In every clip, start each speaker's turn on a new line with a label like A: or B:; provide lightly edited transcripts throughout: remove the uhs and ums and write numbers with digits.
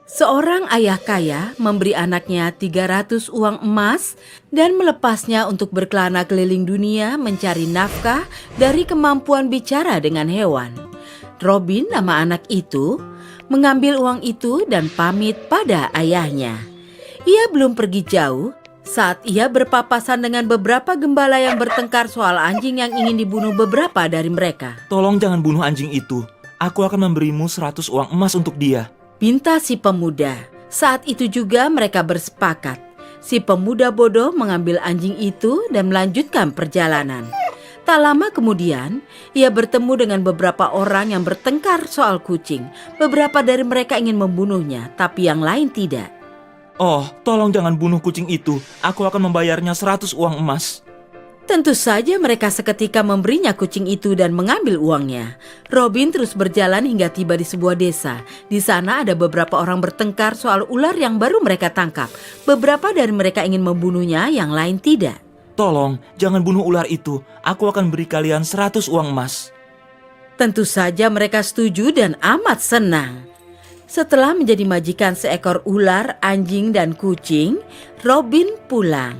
A: Seorang ayah kaya memberi anaknya 300 uang emas dan melepasnya untuk berkelana keliling dunia mencari nafkah dari kemampuan bicara dengan hewan. Robin, nama anak itu, mengambil uang itu dan pamit pada ayahnya. Ia belum pergi jauh saat ia berpapasan dengan beberapa gembala yang bertengkar soal anjing yang ingin dibunuh beberapa dari mereka.
B: Tolong jangan bunuh anjing itu. Aku akan memberimu 100 uang emas untuk dia.
A: Pinta si pemuda. Saat itu juga mereka bersepakat. Si pemuda bodoh mengambil anjing itu dan melanjutkan perjalanan. Tak lama kemudian, ia bertemu dengan beberapa orang yang bertengkar soal kucing. Beberapa dari mereka ingin membunuhnya, tapi yang lain tidak.
B: Oh, tolong jangan bunuh kucing itu. Aku akan membayarnya 100 uang emas.
A: Tentu saja mereka seketika memberinya kucing itu dan mengambil uangnya. Robin terus berjalan hingga tiba di sebuah desa. Di sana ada beberapa orang bertengkar soal ular yang baru mereka tangkap. Beberapa dari mereka ingin membunuhnya, yang lain tidak.
B: Tolong, jangan bunuh ular itu. Aku akan beri kalian 100 uang emas.
A: Tentu saja mereka setuju dan amat senang. Setelah menjadi majikan seekor ular, anjing, dan kucing, Robin pulang.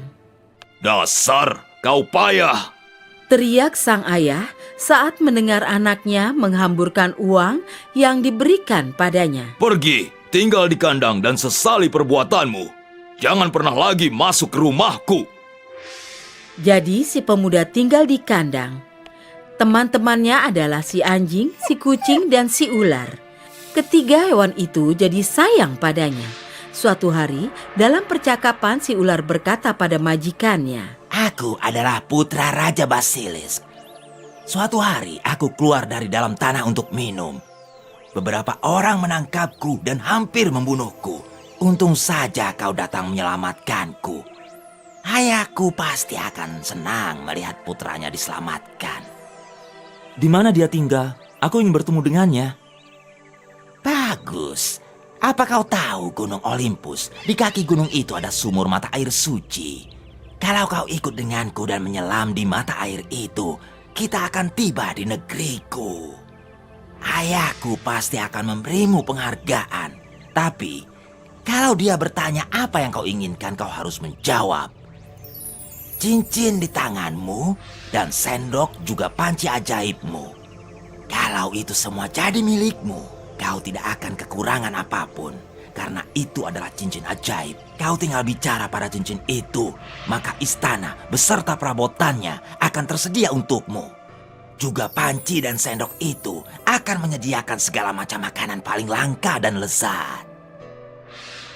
C: Dasar, kau payah!
A: Teriak sang ayah saat mendengar anaknya menghamburkan uang yang diberikan padanya.
C: Pergi, tinggal di kandang dan sesali perbuatanmu. Jangan pernah lagi masuk ke rumahku.
A: Jadi si pemuda tinggal di kandang. Teman-temannya adalah si anjing, si kucing, dan si ular. Ketiga hewan itu jadi sayang padanya. Suatu hari, dalam percakapan si ular berkata pada majikannya,
D: Aku adalah putra Raja Basilisk. Suatu hari aku keluar dari dalam tanah untuk minum. Beberapa orang menangkapku dan hampir membunuhku. Untung saja kau datang menyelamatkanku. Ayahku pasti akan senang melihat putranya diselamatkan.
B: Di mana dia tinggal? Aku ingin bertemu dengannya.
D: Bagus. Apa kau tahu Gunung Olympus? Di kaki gunung itu ada sumur mata air suci. Kalau kau ikut denganku dan menyelam di mata air itu, kita akan tiba di negeriku. Ayahku pasti akan memberimu penghargaan. Tapi, kalau dia bertanya apa yang kau inginkan, kau harus menjawab. Cincin di tanganmu dan sendok juga panci ajaibmu. Kalau itu semua jadi milikmu, kau tidak akan kekurangan apapun. Karena itu adalah cincin ajaib. Kau tinggal bicara pada cincin itu, maka istana beserta perabotannya akan tersedia untukmu. Juga panci dan sendok itu akan menyediakan segala macam makanan paling langka dan lezat.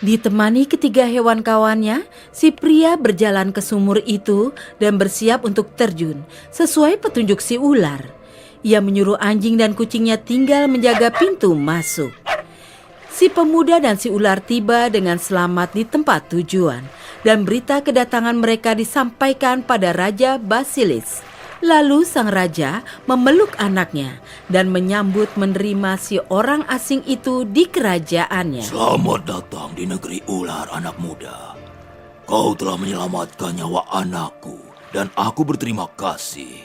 A: Ditemani ketiga hewan kawannya, si pria berjalan ke sumur itu dan bersiap untuk terjun, sesuai petunjuk si ular. Ia menyuruh anjing dan kucingnya tinggal menjaga pintu masuk. Si pemuda dan si ular tiba dengan selamat di tempat tujuan, dan berita kedatangan mereka disampaikan pada Raja Basilis. Lalu sang raja memeluk anaknya dan menyambut menerima si orang asing itu di kerajaannya.
C: Selamat datang di negeri ular, anak muda. Kau telah menyelamatkan nyawa anakku, dan aku berterima kasih.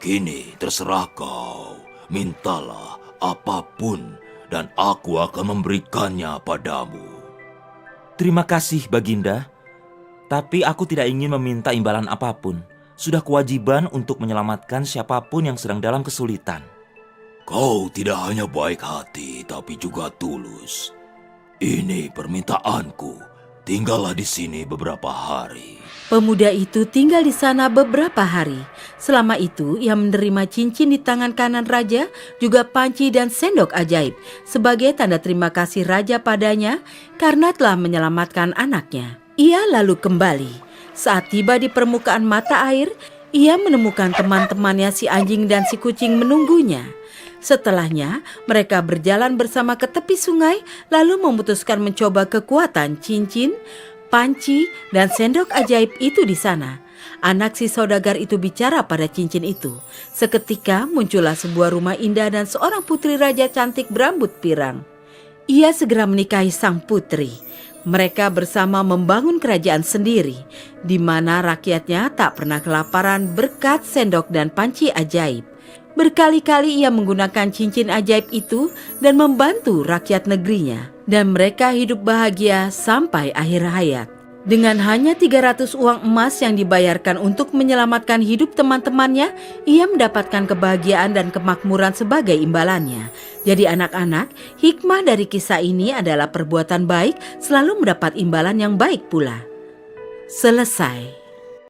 C: Kini terserah kau, mintalah apapun dan aku akan memberikannya padamu.
B: Terima kasih, Baginda. Tapi aku tidak ingin meminta imbalan apapun. Sudah kewajiban untuk menyelamatkan siapapun yang sedang dalam kesulitan.
C: Kau tidak hanya baik hati, tapi juga tulus. Ini permintaanku. Tinggallah di sini beberapa hari.
A: Pemuda itu tinggal di sana beberapa hari. Selama itu, ia menerima cincin di tangan kanan raja, juga panci dan sendok ajaib, sebagai tanda terima kasih raja padanya karena telah menyelamatkan anaknya. Ia lalu kembali. Saat tiba di permukaan mata air, ia menemukan teman-temannya si anjing dan si kucing menunggunya. Setelahnya, mereka berjalan bersama ke tepi sungai, lalu memutuskan mencoba kekuatan cincin, panci, dan sendok ajaib itu di sana. Anak si saudagar itu bicara pada cincin itu. Seketika muncullah sebuah rumah indah dan seorang putri raja cantik berambut pirang. Ia segera menikahi sang putri. Mereka bersama membangun kerajaan sendiri, di mana rakyatnya tak pernah kelaparan berkat sendok dan panci ajaib. Berkali-kali ia menggunakan cincin ajaib itu dan membantu rakyat negerinya. Dan mereka hidup bahagia sampai akhir hayat. Dengan hanya 300 uang emas yang dibayarkan untuk menyelamatkan hidup teman-temannya, ia mendapatkan kebahagiaan dan kemakmuran sebagai imbalannya. Jadi anak-anak, hikmah dari kisah ini adalah perbuatan baik selalu mendapat imbalan yang baik pula. Selesai.